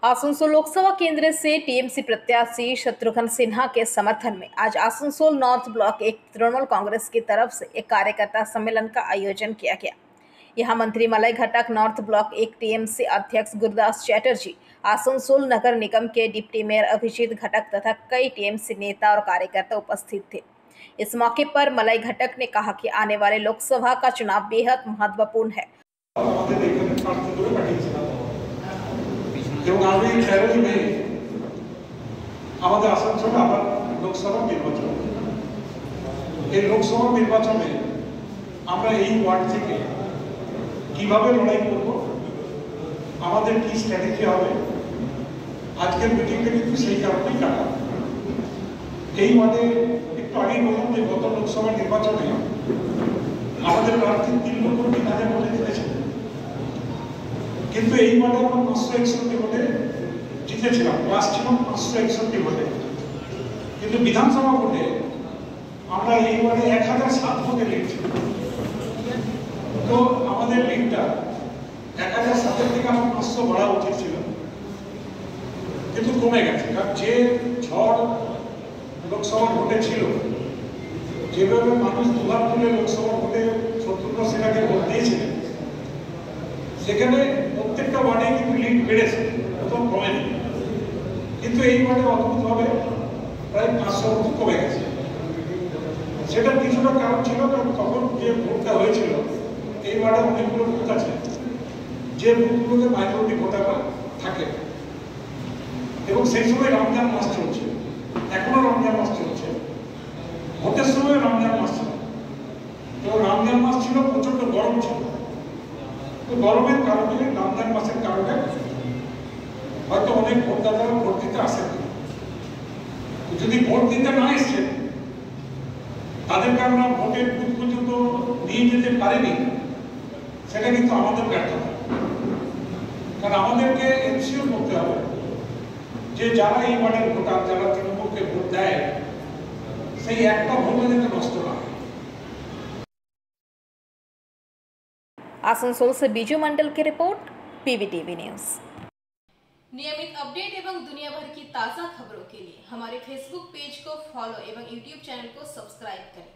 आसनसोल लोकसभा केंद्र से टीएमसी प्रत्याशी शत्रुघ्न सिन्हा के समर्थन में आज आसनसोल नॉर्थ ब्लॉक एक तृणमूल कांग्रेस की तरफ से एक कार्यकर्ता सम्मेलन का आयोजन किया गया। यहां मंत्री मलय घटक, नॉर्थ ब्लॉक एक टीएमसी अध्यक्ष गुरुदास चैटर्जी, आसनसोल नगर निगम के डिप्टी मेयर अभिजीत घटक तथा कई टीएमसी नेता और कार्यकर्ता उपस्थित थे। इस मौके पर मलय घटक ने कहा कि आने वाले लोकसभा का चुनाव बेहद महत्वपूर्ण है। এবং আমি 13 মে আমাদের আসানসোলে আবার লোকসভা নির্বাচন। এই লোকসভা নির্বাচনে আমরা এই ওয়ার্ড থেকে কিভাবে লড়াই করব, আমাদের কি স্ট্র্যাটেজি হবে, আজকের মিটিংটা কিন্তু সেই কারণেই ডাকা। এই ওয়ার্ডে একটু আগেই বললাম যে গত লোকসভা নির্বাচনে আমাদের প্রার্থী 3 লক্ষ 3,000 ভোটে জিতেছেন, কিন্তু এই ওয়ার্ডে আমরা 561 ভোটে জিতেছিলাম, প্লাস ছিল 561 ভোটে। কিন্তু বিধানসভা ভোটে আমরা এই ওয়ার্ডে 1007 ভোটে লিড ছিল। তো আমাদের লিডটা 1007 থেকে আমার 500 বাড়া উচিত ছিল, কিন্তু কমে গেছে। কারণ যে ঝড় লোকসভা ভোটে ছিল, যেভাবে মানুষ দুবার তুলে লোকসভা ভোটে শত্রুঘ্ন সিনহাকে ভোট দিয়েছিলেন, সেখানে প্রত্যেকটা ওয়ার্ডে কিন্তু লিড বেড়েছে, কোথাও কমেনি। কিন্তু এই ওয়ার্ডে অদ্ভুতভাবে প্রায় 500 মতো কমে গেছে। সেটার কিছুটা কারণ ছিল, কারণ তখন যে ভোটটা হয়েছিল এই ওয়ার্ডে অনেকগুলো বুথ আছে, যে বুথগুলোতে মাইনরিটি ভোটাররা থাকে, এবং সেই সময় রমজান মাস চলছে, এখনো রমজান মাস চলছে, ভোটের সময় রমজান মাস ছিল। তো রমজান মাস ছিল, প্রচন্ড গরম ছিল। তো গরমের কারণে, রমজান মাসের কারণে হয়তো অনেক ভোটদাতারা ভোট দিতে আসেন। যদি ভোট দিতে না এসছেন, তাদেরকে আমরা ভোটের বুথ পর্যন্ত নিয়ে যেতে পারিনি, সেটা কিন্তু আমাদের ব্যর্থতা। কারণ আমাদেরকে এনশিওর করতে হবে যে যারা এই ওয়ার্ডের ভোটার, যারা তৃণমূলকে ভোট দেয়, সেই একটা ভোটও যাতে নষ্ট না হয়। आसनसोल से बीजू मंडल की रिपोर्ट, पीवीटीवी न्यूज। नियमित अपडेट एवं दुनिया भर की ताज़ा खबरों के लिए हमारे फेसबुक पेज को फॉलो एवं यूट्यूब चैनल को सब्सक्राइब करें।